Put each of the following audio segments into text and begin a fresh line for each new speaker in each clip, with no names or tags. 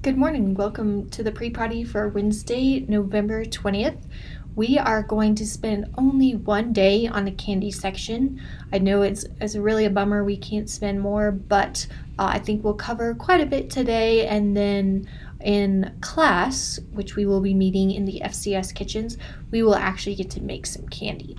Good morning. Welcome to the pre-party for Wednesday, November 20th. We are going to spend only one day on the candy section. I know it's really a bummer we can't spend more, but I think we'll cover quite a bit today, and then in class, which we will be meeting in the FCS kitchens, we will actually get to make some candy.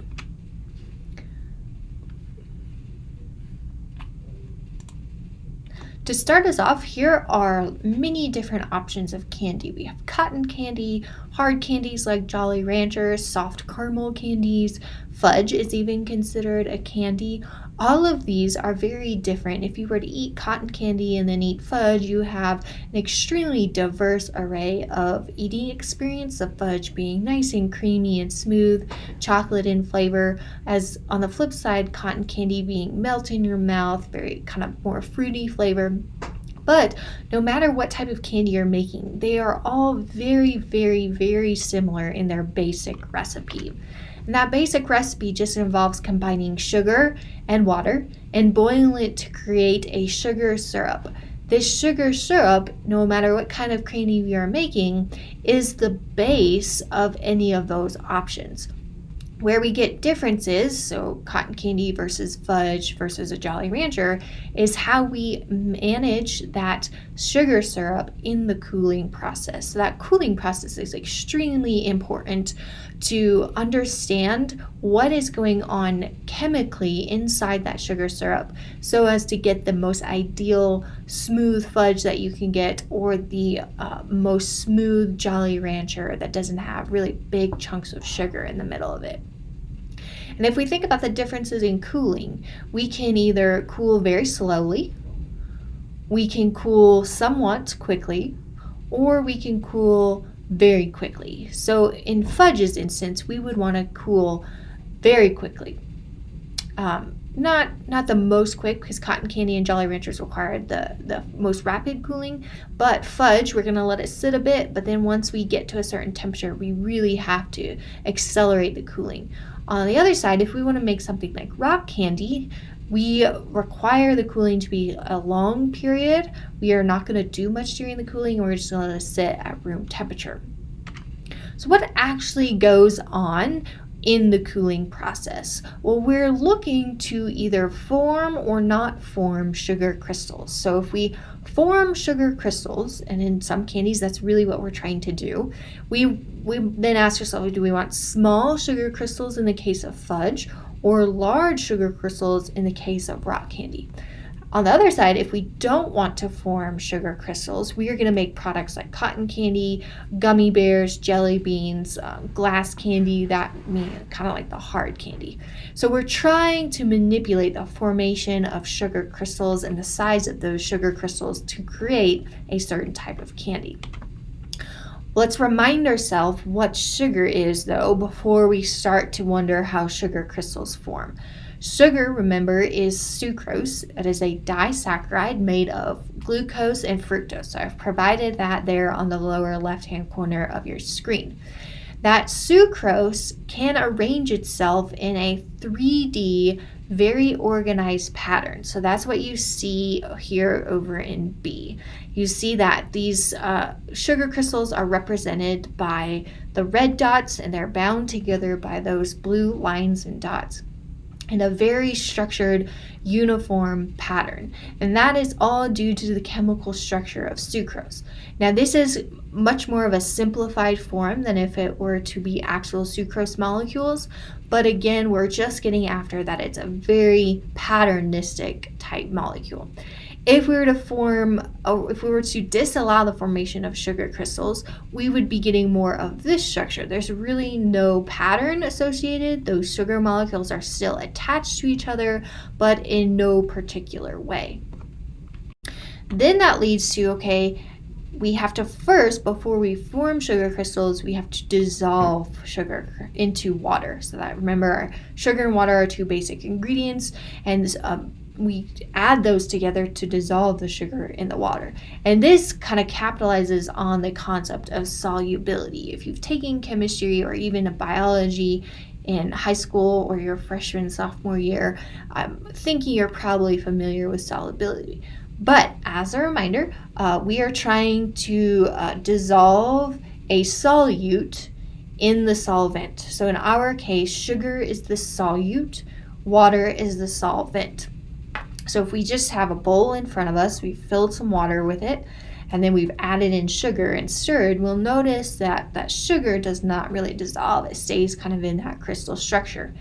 To start us off, here are many different options of candy. We have cotton candy, hard candies like Jolly Ranchers, soft caramel candies, fudge is even considered a candy. All of these are very different. If you were to eat cotton candy and then eat fudge, you have an extremely diverse array of eating experience, the fudge being nice and creamy and smooth, chocolate in flavor, as on the flip side, cotton candy being melt in your mouth, very kind of more fruity flavor. But no matter what type of candy you're making, they are all very, very, very similar in their basic recipe. And that basic recipe just involves combining sugar and water and boiling it to create a sugar syrup. This sugar syrup, no matter what kind of candy you're making, is the base of any of those options. Where we get differences, so cotton candy versus fudge versus a Jolly Rancher, is how we manage that sugar syrup in the cooling process. So that cooling process is extremely important to understand what is going on chemically inside that sugar syrup so as to get the most ideal smooth fudge that you can get, or the most smooth Jolly Rancher that doesn't have really big chunks of sugar in the middle of it. And if we think about the differences in cooling, we can either cool very slowly, we can cool somewhat quickly, or we can cool very quickly. So in fudge's instance, we would want to cool very quickly. Not the most quick, because cotton candy and Jolly Ranchers require the most rapid cooling, but fudge, we're going to let it sit a bit, but then once we get to a certain temperature, we really have to accelerate the cooling. On the other side, if we want to make something like rock candy, we require the cooling to be a long period. We are not going to do much during the cooling, and we're just going to let it sit at room temperature. So what actually goes on in the cooling process? Well, we're looking to either form or not form sugar crystals. So if we form sugar crystals, and in some candies that's really what we're trying to do, we then ask ourselves, do we want small sugar crystals in the case of fudge or large sugar crystals in the case of rock candy? On the other side, if we don't want to form sugar crystals, we are going to make products like cotton candy, gummy bears, jelly beans, glass candy, that means kind of like the hard candy. So we're trying to manipulate the formation of sugar crystals and the size of those sugar crystals to create a certain type of candy. Let's remind ourselves what sugar is, though, before we start to wonder how sugar crystals form. Sugar, remember, is sucrose. It is a disaccharide made of glucose and fructose. So I've provided that there on the lower left-hand corner of your screen. That sucrose can arrange itself in a 3D, very organized pattern. So that's what you see here over in B. You see that these sugar crystals are represented by the red dots, and they're bound together by those blue lines and dots in a very structured, uniform pattern. And that is all due to the chemical structure of sucrose. Now, this is much more of a simplified form than if it were to be actual sucrose molecules. But again, we're just getting after that it's a very patternistic type molecule. If we were to disallow the formation of sugar crystals, we would be getting more of this structure. There's really no pattern associated. Those sugar molecules are still attached to each other, but in no particular way. Then that leads to, okay, we have to first, before we form sugar crystals, we have to dissolve sugar into water. So that, remember, sugar and water are two basic ingredients, and we add those together to dissolve the sugar in the water. And this kind of capitalizes on the concept of solubility. If you've taken chemistry or even a biology in high school or your freshman, sophomore year, I'm thinking you're probably familiar with solubility. But as a reminder, we are trying to dissolve a solute in the solvent. So in our case, sugar is the solute, water is the solvent. So if we just have a bowl in front of us, we've filled some water with it, and then we've added in sugar and stirred, we'll notice that that sugar does not really dissolve. It stays kind of in that crystal structure.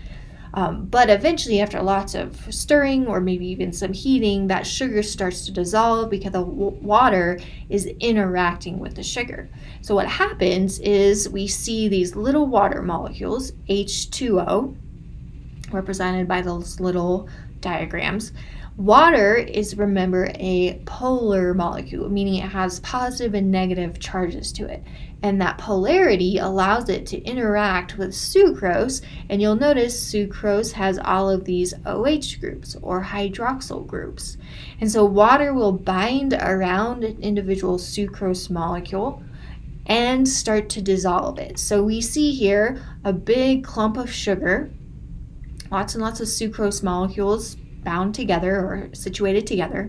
But eventually, after lots of stirring or maybe even some heating, that sugar starts to dissolve because the water is interacting with the sugar. So what happens is we see these little water molecules, H2O, represented by those little diagrams. Water is, remember, a polar molecule, meaning it has positive and negative charges to it. And that polarity allows it to interact with sucrose, and you'll notice sucrose has all of these OH groups or hydroxyl groups. And so water will bind around an individual sucrose molecule and start to dissolve it. So we see here a big clump of sugar, lots and lots of sucrose molecules bound together or situated together.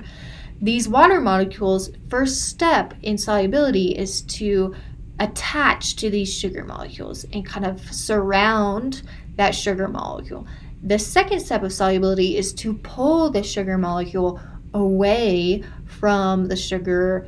These water molecules' first step in solubility is to attach to these sugar molecules and kind of surround that sugar molecule. The second step of solubility is to pull the sugar molecule away from the sugar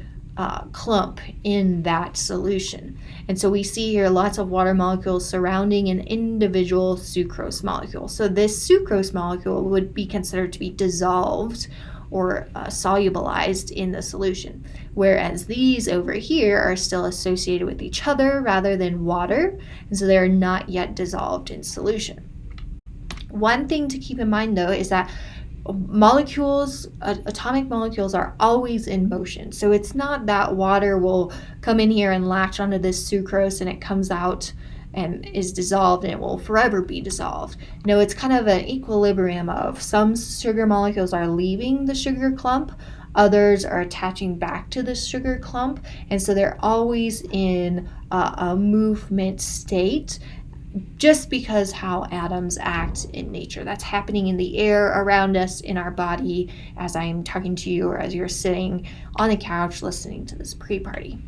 clump in that solution. And so we see here lots of water molecules surrounding an individual sucrose molecule. So this sucrose molecule would be considered to be dissolved or solubilized in the solution, whereas these over here are still associated with each other rather than water, and so they're not yet dissolved in solution. One thing to keep in mind though is that molecules, atomic molecules, are always in motion. So it's not that water will come in here and latch onto this sucrose and it comes out and is dissolved and it will forever be dissolved. No, it's kind of an equilibrium of some sugar molecules are leaving the sugar clump, others are attaching back to the sugar clump, and so they're always in a movement state, just because how atoms act in nature. That's happening in the air around us, in our body, as I'm talking to you or as you're sitting on the couch listening to this pre-party.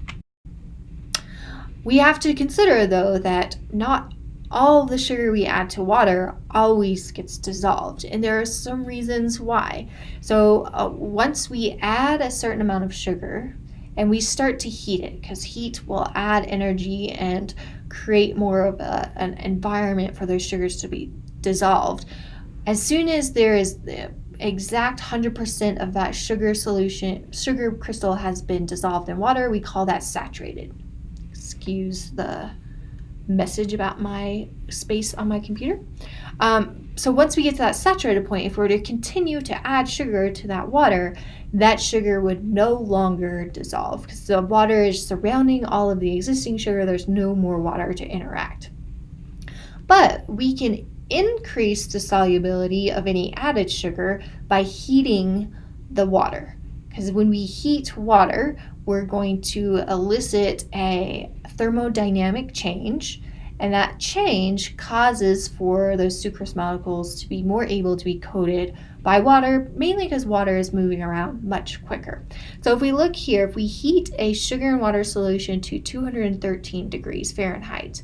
We have to consider, though, that not all the sugar we add to water always gets dissolved, and there are some reasons why. So once we add a certain amount of sugar and we start to heat it, because heat will add energy and create more of an environment for those sugars to be dissolved. As soon as there is the exact 100% of that sugar crystal has been dissolved in water, we call that saturated. Excuse the message about my space on my computer. So once we get to that saturated point, if we were to continue to add sugar to that water, that sugar would no longer dissolve because the water is surrounding all of the existing sugar. There's no more water to interact. But we can increase the solubility of any added sugar by heating the water. Because when we heat water, we're going to elicit a thermodynamic change, and that change causes for those sucrose molecules to be more able to be coated by water, mainly because water is moving around much quicker. So if we look here, if we heat a sugar and water solution to 213 degrees Fahrenheit,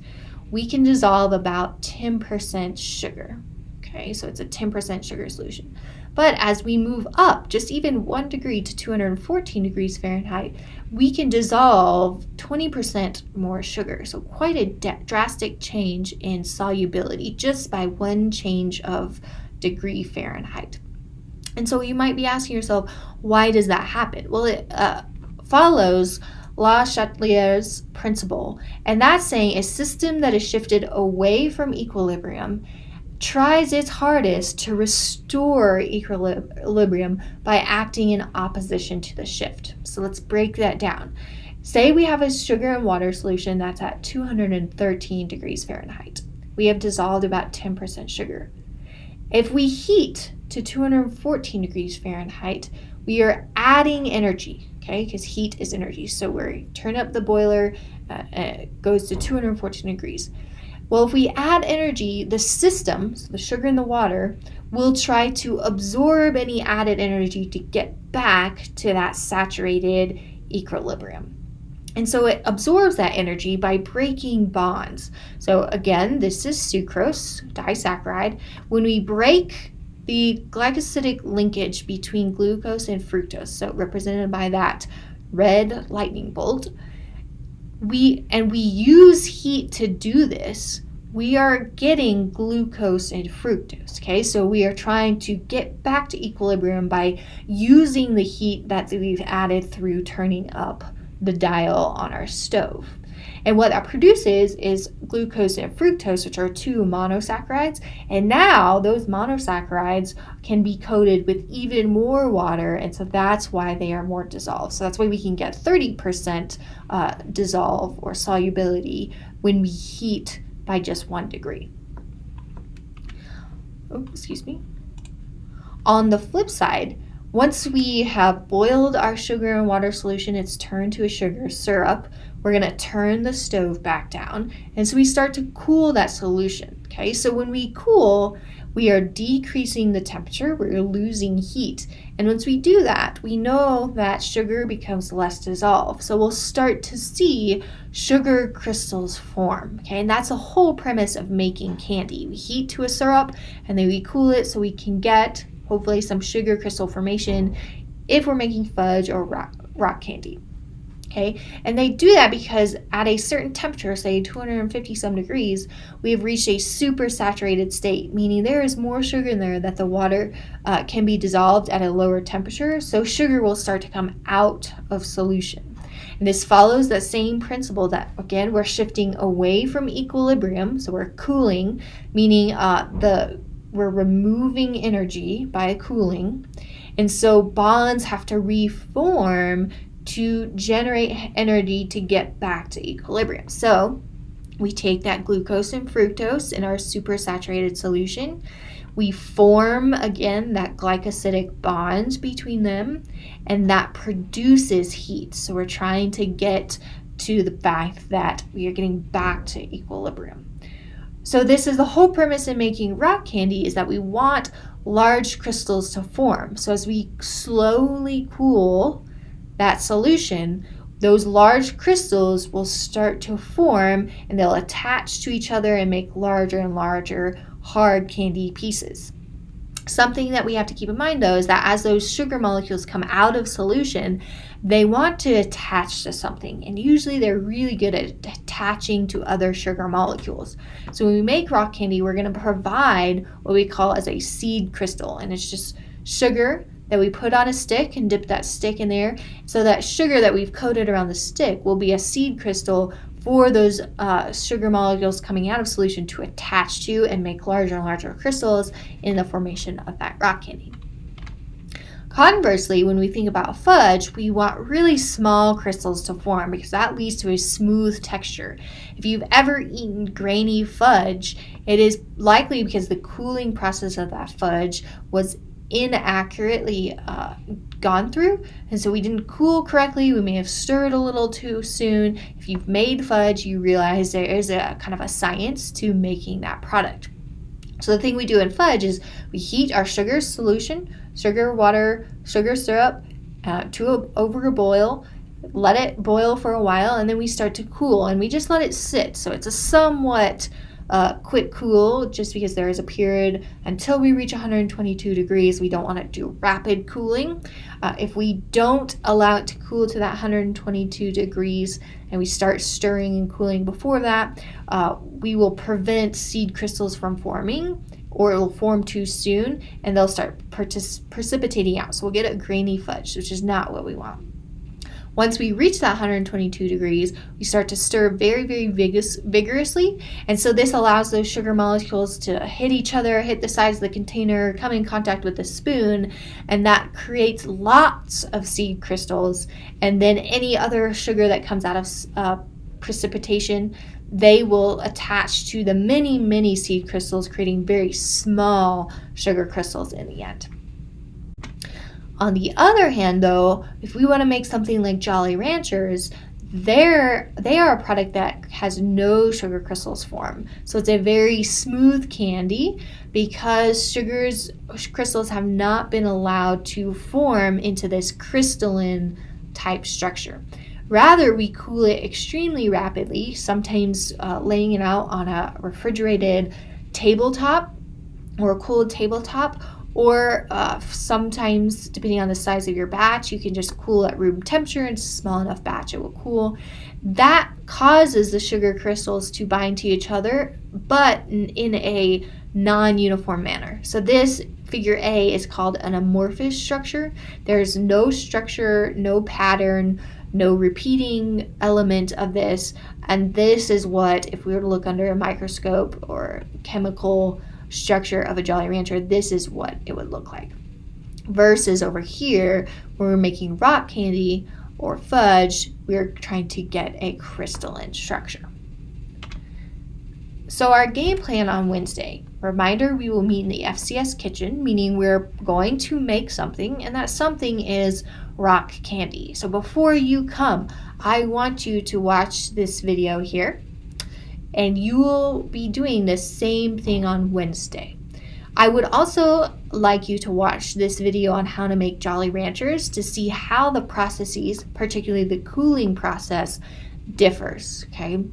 we can dissolve about 10% sugar. Okay, so it's a 10% sugar solution. But as we move up, just even 1 degree to 214 degrees Fahrenheit, we can dissolve 20% more sugar. So quite a drastic change in solubility just by one change of degree Fahrenheit. And so you might be asking yourself, why does that happen? Well, it follows Le Chatelier's principle, and that's saying a system that is shifted away from equilibrium tries its hardest to restore equilibrium by acting in opposition to the shift. So let's break that down. Say we have a sugar and water solution that's at 213 degrees Fahrenheit. We have dissolved about 10% sugar. If we heat to 214 degrees Fahrenheit, we are adding energy, okay, because heat is energy. So we turn up the boiler, it goes to 214 degrees. Well, if we add energy, the system, so the sugar and the water, will try to absorb any added energy to get back to that saturated equilibrium. And so it absorbs that energy by breaking bonds. So again, this is sucrose, disaccharide. When we break the glycosidic linkage between glucose and fructose, so represented by that red lightning bolt, we use heat to do this, we are getting glucose and fructose, okay? So we are trying to get back to equilibrium by using the heat that we've added through turning up the dial on our stove. And what that produces is glucose and fructose, which are two monosaccharides. And now those monosaccharides can be coated with even more water. And so that's why they are more dissolved. So that's why we can get 30% dissolve or solubility when we heat by just 1 degree. Oh, excuse me. On the flip side, once we have boiled our sugar and water solution, it's turned to a sugar syrup, we're going to turn the stove back down. And so we start to cool that solution. Okay, so when we cool, we are decreasing the temperature, we're losing heat. And once we do that, we know that sugar becomes less dissolved. So we'll start to see sugar crystals form. Okay, and that's the whole premise of making candy. We heat to a syrup and then we cool it so we can get hopefully some sugar crystal formation if we're making fudge or rock candy. Okay, and they do that because at a certain temperature, say 250 some degrees, we have reached a super saturated state, meaning there is more sugar in there that the water can be dissolved at a lower temperature, so sugar will start to come out of solution. And this follows the same principle that, again, we're shifting away from equilibrium, so we're cooling, meaning we're removing energy by cooling, and so bonds have to reform to generate energy to get back to equilibrium. So we take that glucose and fructose in our supersaturated solution, we form again that glycosidic bond between them, and that produces heat. So we're trying to get to the fact that we are getting back to equilibrium. So this is the whole premise in making rock candy, is that we want large crystals to form. So as we slowly cool that solution, those large crystals will start to form and they'll attach to each other and make larger and larger hard candy pieces. Something that we have to keep in mind, though, is that as those sugar molecules come out of solution, they want to attach to something, and usually they're really good at attaching to other sugar molecules. So when we make rock candy, we're going to provide what we call as a seed crystal, and it's just sugar that we put on a stick and dip that stick in there. So that sugar that we've coated around the stick will be a seed crystal for those sugar molecules coming out of solution to attach to and make larger and larger crystals in the formation of that rock candy. Conversely, when we think about fudge, we want really small crystals to form because that leads to a smooth texture. If you've ever eaten grainy fudge, it is likely because the cooling process of that fudge was inaccurately gone through, and so we didn't cool correctly. We may have stirred a little too soon. If you've made fudge, you realize there is a kind of a science to making that product. So the thing we do in fudge is we heat our sugar solution, sugar, water, sugar syrup over a boil, let it boil for a while, and then we start to cool, and we just let it sit. So it's a somewhat quick cool, just because there is a period until we reach 122 degrees. We don't want to do rapid cooling. If we don't allow it to cool to that 122 degrees and we start stirring and cooling before that, we will prevent seed crystals from forming, or it will form too soon and they'll start precipitating out. So we'll get a grainy fudge, which is not what we want. Once we reach that 122 degrees, we start to stir very, very vigorously. And so this allows those sugar molecules to hit each other, hit the sides of the container, come in contact with the spoon, and that creates lots of seed crystals. And then any other sugar that comes out of precipitation, they will attach to the many, many seed crystals, creating very small sugar crystals in the end. On the other hand, though, if we want to make something like Jolly Ranchers, They are a product that has no sugar crystals form. So it's a very smooth candy because crystals have not been allowed to form into this crystalline type structure. Rather, we cool it extremely rapidly, sometimes laying it out on a refrigerated tabletop or a cooled tabletop, or sometimes, depending on the size of your batch, you can just cool at room temperature. It's a small enough batch, it will cool. That causes the sugar crystals to bind to each other, but in a non-uniform manner. So this figure A is called an amorphous structure. There's no structure, no pattern, no repeating element of this. And this is what, if we were to look under a microscope or chemical structure of a Jolly Rancher, this is what it would look like. Versus over here, when we're making rock candy or fudge, we're trying to get a crystalline structure. So our game plan on Wednesday, reminder, we will meet in the FCS kitchen, meaning we're going to make something, and that something is rock candy. So before you come, I want you to watch this video here, and you will be doing the same thing on Wednesday. I would also like you to watch this video on how to make Jolly Ranchers to see how the processes, particularly the cooling process, differs, okay?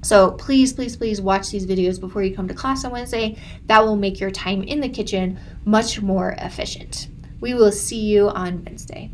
So please, please, please watch these videos before you come to class on Wednesday. That will make your time in the kitchen much more efficient. We will see you on Wednesday.